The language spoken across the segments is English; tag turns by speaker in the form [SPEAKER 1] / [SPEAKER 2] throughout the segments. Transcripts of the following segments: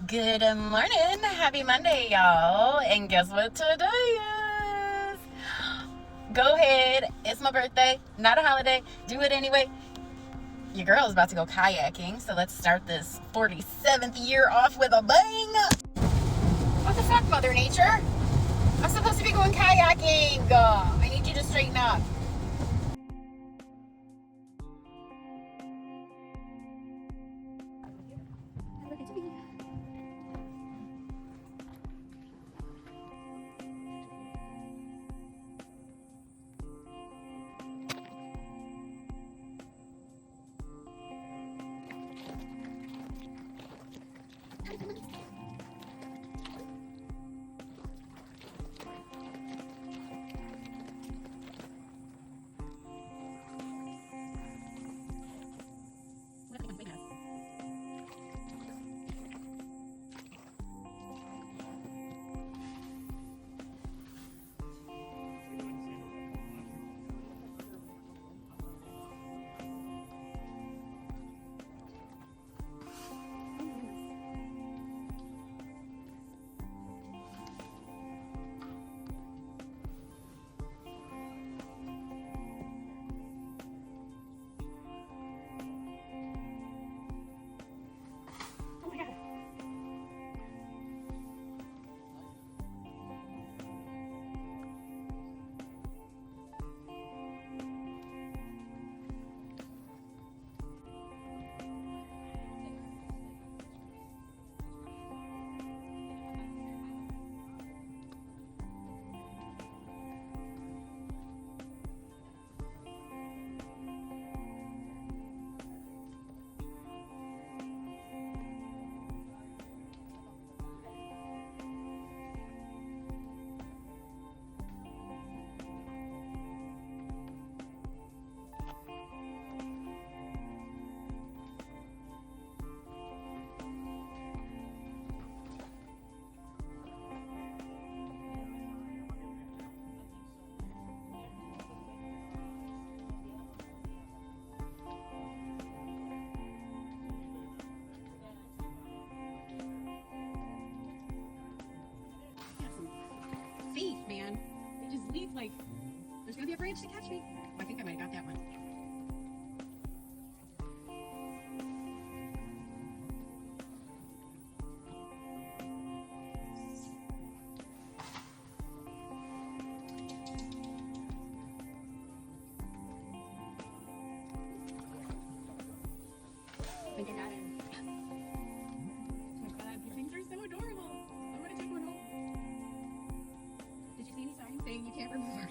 [SPEAKER 1] Good morning. Happy Monday, y'all. And guess what today is? Go ahead. It's my birthday. Not a holiday. Do it anyway. Your girl is about to go kayaking, so let's start this 47th year off with a bang. What the fuck, Mother Nature? I'm supposed to be going kayaking. I need you to straighten up. Thief, man. They just leave like there's gonna be a branch to catch me. I think I might have got that one. I think I got it. Oh my god, these things are so adorable. I'm gonna take one home. Did you see any signs saying you can't remove our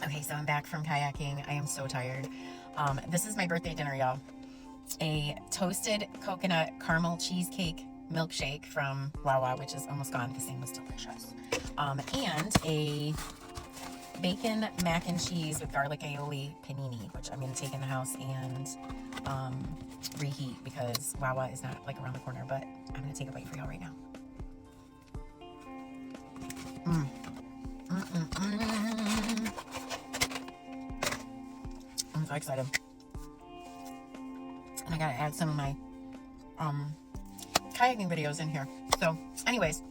[SPEAKER 1] Okay, so I'm back from kayaking. I am so tired. This is my birthday dinner, y'all. A toasted coconut caramel cheesecake milkshake from Wawa, which is almost gone. This thing was delicious. And a bacon mac and cheese with garlic aioli panini, which I'm going to take in the house and reheat because Wawa is not like around the corner, but I'm going to take a bite for y'all right now. I'm so excited. And I gotta add some of my kayaking videos in here. So anyways,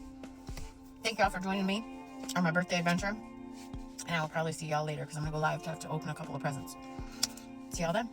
[SPEAKER 1] thank y'all for joining me on my birthday adventure. And I will probably see y'all later because I'm gonna go live to have to open a couple of presents. See y'all then.